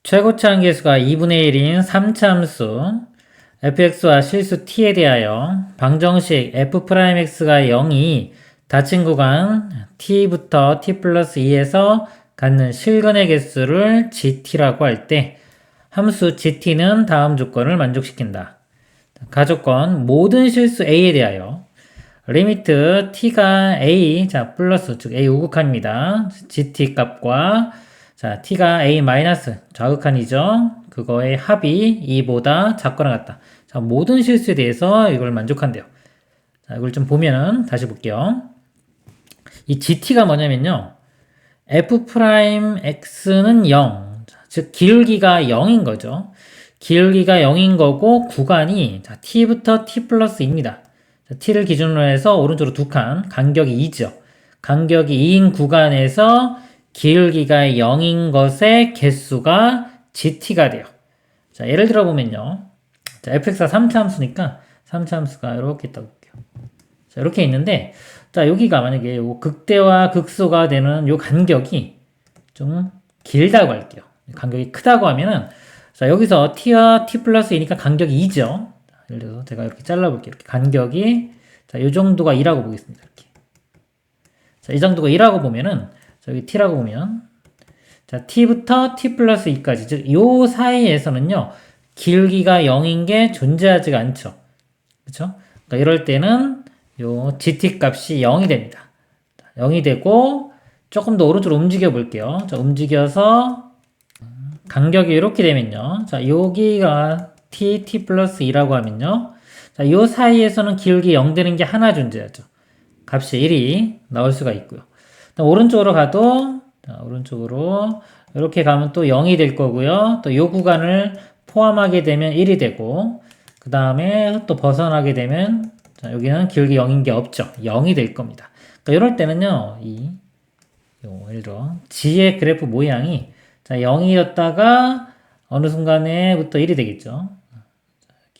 최고치 한계수가 2분의 1인 3차함수 fx와 실수 t에 대하여 방정식 f'x가 0이 닫힌 구간 t부터 t 플러스 2에서 갖는 실근의 개수를 gt라고 할 때 함수 gt는 다음 조건을 만족시킨다. 가조건 모든 실수 a에 대하여 리미트 t가 a 플러스 즉 a 우극한입니다. gt 값과 t가 a 마이너스 좌극한이죠. 그거의 합이 2보다 작거나 같다. 모든 실수에 대해서 이걸 만족한대요. 이걸 좀 보면은 다시 볼게요. 이 gt가 뭐냐면요. f'x는 0, 즉 기울기가 0인 거죠. 기울기가 0인 거고 구간이 t부터 t 플러스 2입니다. t를 기준으로 해서 오른쪽으로 두 칸, 간격이 2죠. 간격이 2인 구간에서 기울기가 0인 것의 개수가 gt가 돼요. 자, 예를 들어 보면요. 자, fx가 3차 함수니까 3차 함수가 이렇게 있다고 볼게요. 자, 이렇게 있는데, 자, 여기가 만약에 요 극대와 극소가 되는 요 간격이 좀 길다고 할게요. 간격이 크다고 하면은, 자, 여기서 t와 t 플러스 2니까 간격이 2죠. 예를 들어서 제가 이렇게 잘라볼게요. 이렇게 간격이, 자, 요 정도가 2라고 보겠습니다. 이렇게. 자, 이 정도가 2라고 보면은, 자, 여기 t라고 보면, 자, t부터 t 플러스 2까지, 즉, 요 사이에서는요, 기울기가 0인 게 존재하지가 않죠. 그쵸? 그러니까 이럴 때는 요 gt 값이 0이 됩니다. 0이 되고, 조금 더 오른쪽으로 움직여 볼게요. 자, 움직여서, 간격이 이렇게 되면요. 자, 여기가 t 플러스 2라고 하면요. 자, 요 사이에서는 기울기 0 되는 게 하나 존재하죠. 값이 1이 나올 수가 있고요. 오른쪽으로 가도, 자, 오른쪽으로 이렇게 가면 또 0이 될 거고요. 또 요 구간을 포함하게 되면 1이 되고, 그 다음에 또 벗어나게 되면, 자, 여기는 기울기 0인 게 없죠. 0이 될 겁니다. 그러니까 이럴 때는요, 예를 들어, g의 그래프 모양이, 자, 0이었다가 어느 순간에부터 1이 되겠죠.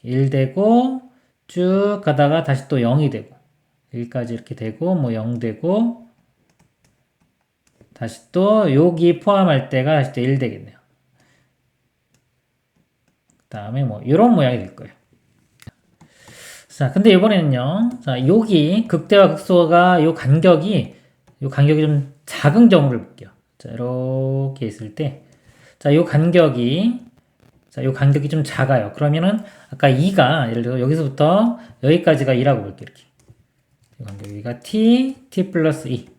1 되고, 쭉 가다가 다시 또 0이 되고, 1까지 이렇게 되고, 뭐 0 되고, 다시 또 여기 포함할 때가 다시 또 1 되겠네요. 그 다음에 뭐 이런 모양이 될 거예요. 자, 근데 이번에는요. 자, 여기 극대와 극소가 요 간격이 좀 작은 경우를 볼게요. 자, 이렇게 있을 때, 자, 요 간격이 좀 작아요. 그러면은 아까 2가 예를 들어 여기서부터 여기까지가 2라고 볼게요. 이렇게. 이 간격이가 t 플러스 2.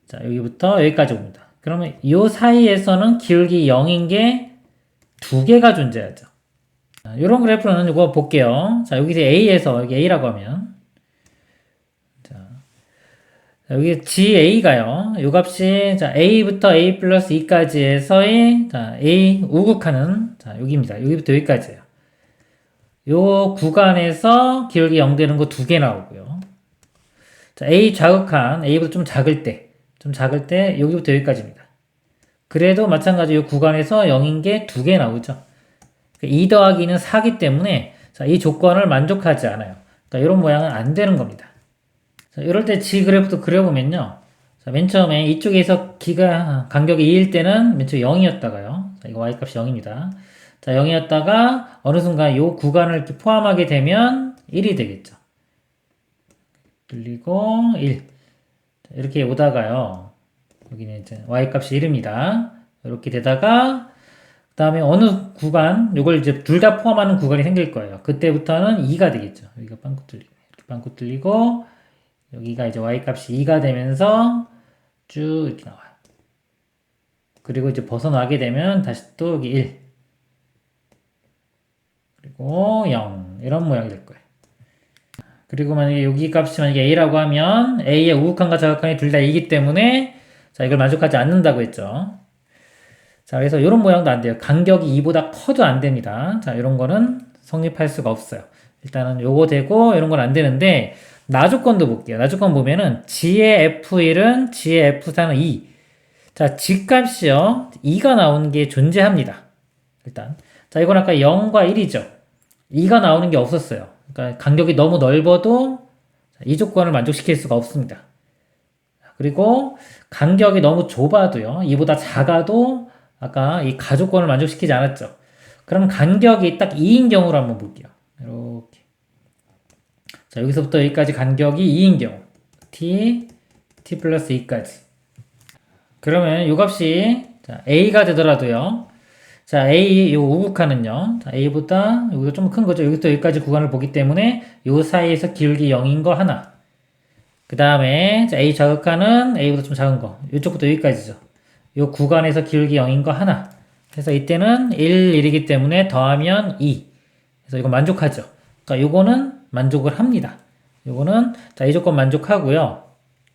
자, 여기부터 여기까지 옵니다. 그러면 이 사이에서는 기울기 0인 게 두 개가 존재하죠. 자, 이런 그래프는 이거 볼게요. 자, 여기서 A에서 여기 A라고 하면 자, 여기 GA가요. 이 값이 자, A부터 A 플러스 2까지에서의 자, A 우극하는 자, 여기입니다. 여기부터 여기까지예요. 요 구간에서 기울기 0 되는 거 두 개 나오고요. 자, A 좌극한 A보다 좀 작을 때 여기부터 여기까지입니다. 그래도 마찬가지 이 구간에서 0인 게 두 개 나오죠. 2 더하기는 4기 때문에 자, 이 조건을 만족하지 않아요. 그러니까 이런 모양은 안 되는 겁니다. 자, 이럴 때 G 그래프도 그려보면요. 자, 맨 처음에 이쪽에서 간격이 2일 때는 맨 처음에 0이었다가요. 자, 이거 Y 값이 0입니다. 자, 0이었다가 어느 순간 이 구간을 이렇게 포함하게 되면 1이 되겠죠. 그리고 1. 자, 이렇게 오다가요. 여기는 이제 Y 값이 1입니다. 이렇게 되다가 그 다음에 어느 구간, 요걸 이제 둘 다 포함하는 구간이 생길 거예요. 그때부터는 2가 되겠죠. 여기가 빵꾸 뚫리고, 이렇게 빵꾸 뚫리고, 여기가 이제 Y 값이 2가 되면서 쭉 이렇게 나와요. 그리고 이제 벗어나게 되면 다시 또 여기 1. 그리고 0. 이런 모양이 될 거예요. 그리고 만약에 여기 값이 만약에 A라고 하면 A의 우극한과 좌극한이 둘 다 2이기 때문에 자, 이걸 만족하지 않는다고 했죠. 자, 그래서 이런 모양도 안 돼요. 간격이 2보다 커도 안 됩니다. 자, 이런 거는 성립할 수가 없어요. 일단은 요거 되고 이런 건 안 되는데 나조건도 볼게요. 나조건 보면은 G의 F1은 G의 F4는 2. 자, G 값이요. 2가 나오는 게 존재합니다. 일단. 자, 이건 아까 0과 1이죠. 2가 나오는 게 없었어요. 그러니까 간격이 너무 넓어도 이 조건을 만족시킬 수가 없습니다. 그리고 간격이 너무 좁아도요. 이보다 작아도 아까 이 가족권을 만족시키지 않았죠. 그럼 간격이 딱 2인 경우로 한번 볼게요. 이렇게. 자, 여기서부터 여기까지 간격이 2인 경우. t 플러스 2까지. 그러면 이 값이 자, a가 되더라도요. 자, A, 요 우극한은요. 자, A보다 여기가 좀 큰 거죠. 여기부터 여기까지 구간을 보기 때문에 요 사이에서 기울기 0인 거 하나. 그 다음에 A 자극한은 A보다 좀 작은 거. 이쪽부터 여기까지죠. 요 구간에서 기울기 0인 거 하나. 그래서 이때는 1, 1이기 때문에 더하면 2. 그래서 이거 만족하죠. 그러니까 요거는 만족을 합니다. 요거는 자, 이 조건 만족하고요.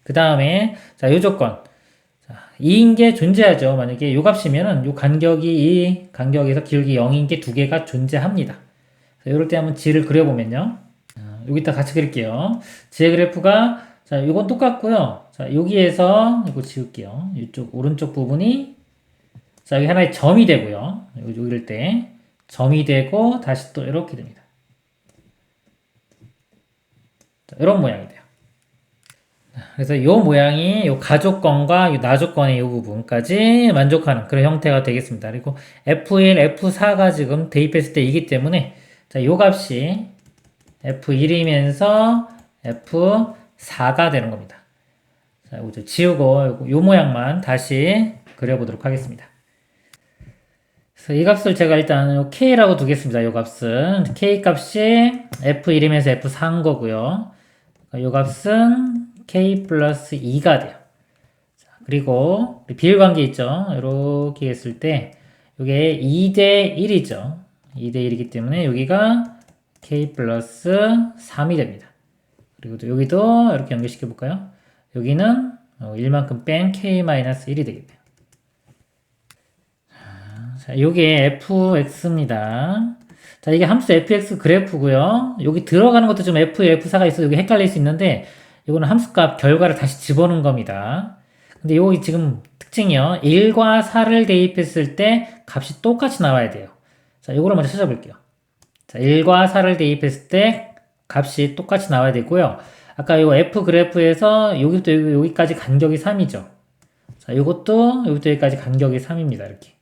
그 다음에 자, 요 조건. 2인 게 존재하죠. 만약에 요 값이면은 요 간격이 이 간격에서 기울기 0인 게 두 개가 존재합니다. 이럴 때 한번 지를 그려보면요. 여기다 같이 그릴게요. 지의 그래프가 자, 요건 똑같고요. 자, 여기에서 이거 지울게요. 이쪽 오른쪽 부분이 자, 여기 하나의 점이 되고요. 이럴 때 점이 되고 다시 또 이렇게 됩니다. 자, 이런 모양이 돼요. 그래서 이 모양이 이 가족권과 이 나족권의 이 부분까지 만족하는 그런 형태가 되겠습니다. 그리고 F1, F4가 지금 대입했을 때이기 때문에 자, 이 값이 F1이면서 F4가 되는 겁니다. 자, 이거 지우고 이 모양만 다시 그려보도록 하겠습니다. 그래서 이 값을 제가 일단 K라고 두겠습니다. 이 값은 K 값이 F1이면서 F4인 거고요. 이 값은 K 플러스 2가 돼요. 자, 그리고 비율관계 있죠. 이렇게 했을 때 이게 2대 1이죠. 2대 1이기 때문에 여기가 K 플러스 3이 됩니다. 그리고 또 여기도 이렇게 연결시켜 볼까요? 여기는 1만큼 뺀 K 마이너스 1이 되겠네요. 자, 요게 fx입니다. 자, 이게 함수 fx 그래프고요. 여기 들어가는 것도 좀 f1, f4가 있어서 여기 헷갈릴 수 있는데 이거는 함수값 결과를 다시 집어넣은 겁니다. 근데 요기 지금 특징이요. 1과 4를 대입했을 때 값이 똑같이 나와야 돼요. 자, 요거를 먼저 찾아볼게요. 자, 1과 4를 대입했을 때 값이 똑같이 나와야 되고요. 아까 요 f 그래프에서 여기부터 여기까지 간격이 3이죠. 자, 요것도 여기부터 여기까지 간격이 3입니다. 이렇게.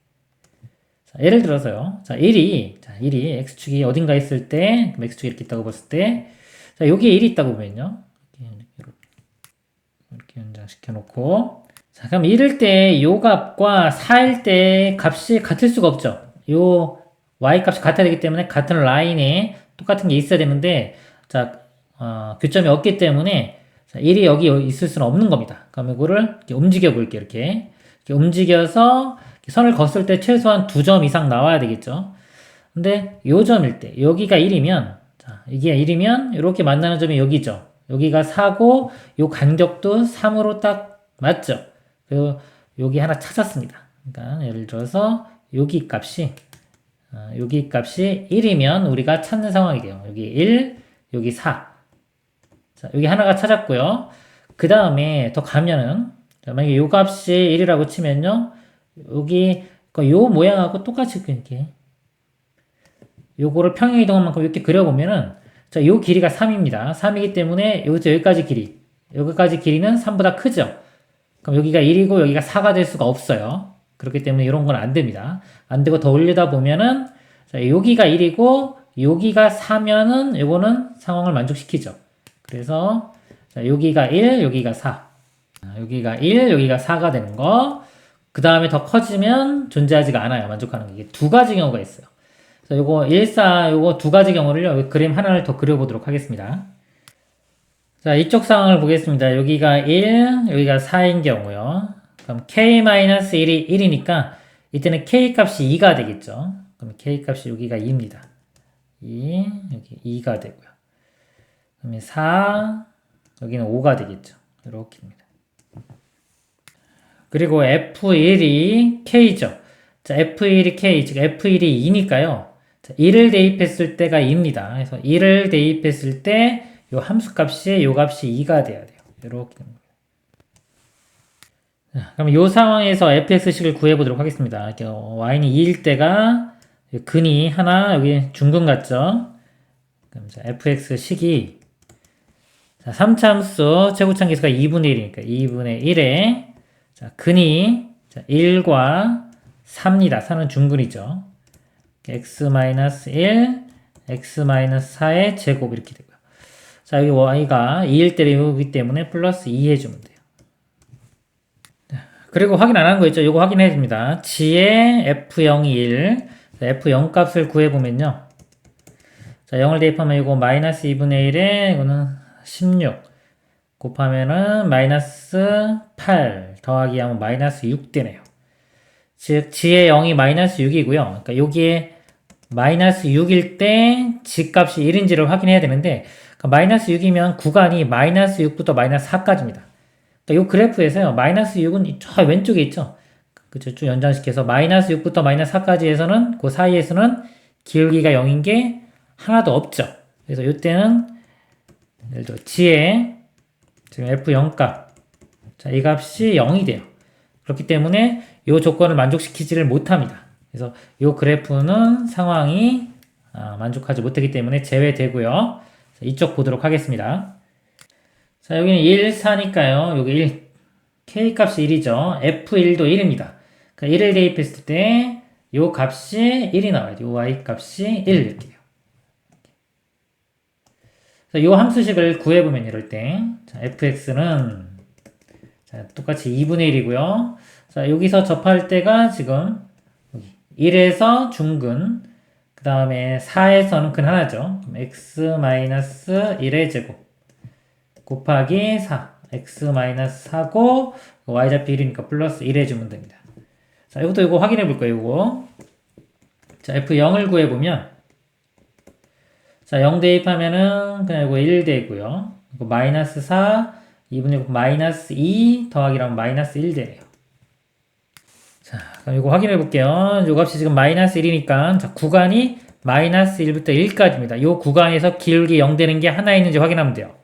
자, 예를 들어서요. 자, 1이 x축이 어딘가 있을 때, x축이 이렇게 있다고 봤을 때, 자, 여기에 1이 있다고 보면요. 이렇게 연장시켜 놓고. 자, 그럼 1일 때 요 값과 4일 때 값이 같을 수가 없죠. 요 y 값이 같아야 되기 때문에 같은 라인에 똑같은 게 있어야 되는데, 자, 교점이 없기 때문에, 자, 1이 여기 있을 수는 없는 겁니다. 그럼 이거를 이렇게 움직여 볼게요. 이렇게 움직여서, 선을 걷을 때 최소한 2점 이상 나와야 되겠죠. 근데 요 점일 때 여기가 1이면 자, 이게 1이면 이렇게 만나는 점이 여기죠. 여기가 4고 요 간격도 3으로 딱 맞죠. 그리고 여기 하나 찾았습니다. 그러니까 예를 들어서 여기 값이 1이면 우리가 찾는 상황이 돼요. 여기 1, 여기 4. 자, 여기 하나가 찾았고요. 그 다음에 더 가면은 자, 만약에 요 값이 1이라고 치면요. 여기 요 모양하고 똑같이 이렇게 요거를 평행 이동한 만큼 이렇게 그려보면은 자, 요 길이가 3입니다. 3이기 때문에 여기서 여기까지 길이는 3보다 크죠. 그럼 여기가 1이고 여기가 4가 될 수가 없어요. 그렇기 때문에 이런 건 안 됩니다. 안 되고 더 올리다 보면은 자, 여기가 1이고 여기가 4면은 요거는 상황을 만족시키죠. 그래서 자, 여기가 1, 여기가 4. 여기가 1, 여기가 4가 되는 거. 그 다음에 더 커지면 존재하지가 않아요. 만족하는 게. 이게 두 가지 경우가 있어요. 그래서 요거 1, 4, 요거 두 가지 경우를요. 그림 하나를 더 그려보도록 하겠습니다. 자, 이쪽 상황을 보겠습니다. 여기가 1, 여기가 4인 경우요. 그럼 k-1이 1이니까 이때는 k 값이 2가 되겠죠. 그럼 k 값이 여기가 2입니다. 2, 여기 2가 되고요. 그러면 4, 여기는 5가 되겠죠. 이렇게입니다. 그리고 F1이 K죠. 자, F1이 K, 즉 F1이 2니까요. 자, 1을 대입했을 때가 2입니다. 그래서 1을 대입했을 때 요 함수 값이 요 값이 2가 돼야 돼요. 이렇게 됩니다. 자, 그럼 요 상황에서 fx식을 구해 보도록 하겠습니다. y는 2일 때가 근이 하나 여기 중근 같죠? 그럼 자, fx식이 자, 3차 함수 최고차항계수가 2분의 1이니까 2분의 1에 자, 근이 자, 1과 4입니다. 4는 중근이죠. x-1, x-4의 제곱 이렇게 되고요. 자, 여기 y가 2일 때이기 때문에 플러스 2 해주면 돼요. 그리고 확인 안 한 거 있죠? 이거 확인해 줍니다. 지의 f0이 1, f0 값을 구해보면요. 자, 0을 대입하면 이거 마이너스 2분의 1에 이거는 16 곱하면은 마이너스 8 더하기 하면 마이너스 6 되네요. 즉 지의 0이 마이너스 6이고요. 그러니까 여기에 마이너스 6일 때 지값이 1인지를 확인해야 되는데 그러니까 마이너스 6이면 구간이 마이너스 6부터 마이너스 4까지입니다. 그러니까 이 그래프에서요. 마이너스 6은 저 왼쪽에 있죠. 그쵸? 쭉 연장시켜서 마이너스 6부터 마이너스 4까지에서는 그 사이에서는 기울기가 0인 게 하나도 없죠. 그래서 이때는 예를 들어 지의 지금 f0 값, 자, 이 값이 0이 돼요. 그렇기 때문에 이 조건을 만족시키지를 못합니다. 그래서 이 그래프는 상황이 만족하지 못하기 때문에 제외되고요. 자, 이쪽 보도록 하겠습니다. 자, 여기는 1, 4니까요. 여기 1, k 값이 1이죠. f1도 1입니다. 그러니까 1을 대입했을 때 이 값이 1이 나와야 돼요. 이 y 값이 1 이렇게 돼요. 이 함수식을 구해보면 이럴 때, 자, fx는 자, 똑같이 2분의 1이고요. 자, 여기서 접할 때가 지금 1에서 중근, 그 다음에 4에서는 근 하나죠. x-1의 제곱 곱하기 4, x-4고 y좌표 1이니까 플러스 1 해주면 됩니다. 자, 이것도 이거 확인해 볼 거예요. 이거. 자, f0을 구해보면 자, 0 대입하면은 그냥 이거 1 되고요. 이거 마이너스 4, 2분의 6 마이너스 2 더하기라면 마이너스 1 되네요. 자, 그럼 이거 확인해 볼게요. 요 값이 지금 마이너스 1이니까 자, 구간이 마이너스 1부터 1까지입니다. 요 구간에서 기울기 0 되는 게 하나 있는지 확인하면 돼요.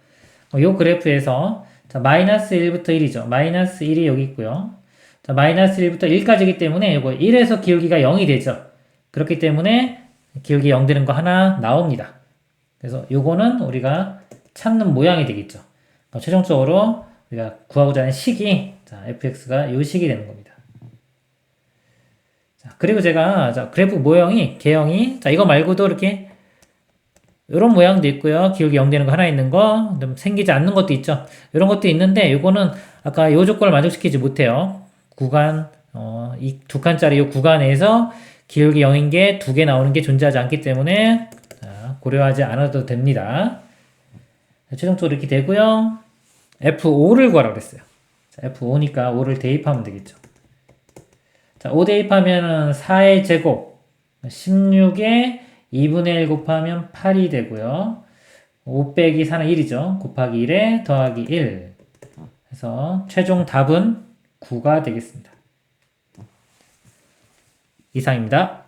요 그래프에서 자, 마이너스 1부터 1이죠. 마이너스 1이 여기 있고요. 자, 마이너스 1부터 1까지이기 때문에 이거 1에서 기울기가 0이 되죠. 그렇기 때문에 기울기 0 되는 거 하나 나옵니다. 그래서 요거는 우리가 찾는 모양이 되겠죠. 최종적으로 우리가 구하고자 하는 식이 자, fx가 요 식이 되는 겁니다. 자, 그리고 제가 자, 그래프 모형이 개형이 자, 이거 말고도 이렇게 이런 모양도 있고요. 기울기 0 되는 거 하나 있는 거, 좀 생기지 않는 것도 있죠. 이런 것도 있는데 요거는 아까 요 조건을 만족시키지 못해요. 구간 이 두 칸짜리 요 구간에서 기울기 0인 게 두 개 나오는 게 존재하지 않기 때문에 자, 고려하지 않아도 됩니다. 자, 최종적으로 이렇게 되고요. F5를 구하라고 그랬어요. 자, F5니까 5를 대입하면 되겠죠. 자, 5 대입하면은 4의 제곱 16에 2분의 1 곱하면 8이 되고요. 5 빼기 4는 1이죠. 곱하기 1에 더하기 1 해서 최종 답은 9가 되겠습니다. 이상입니다.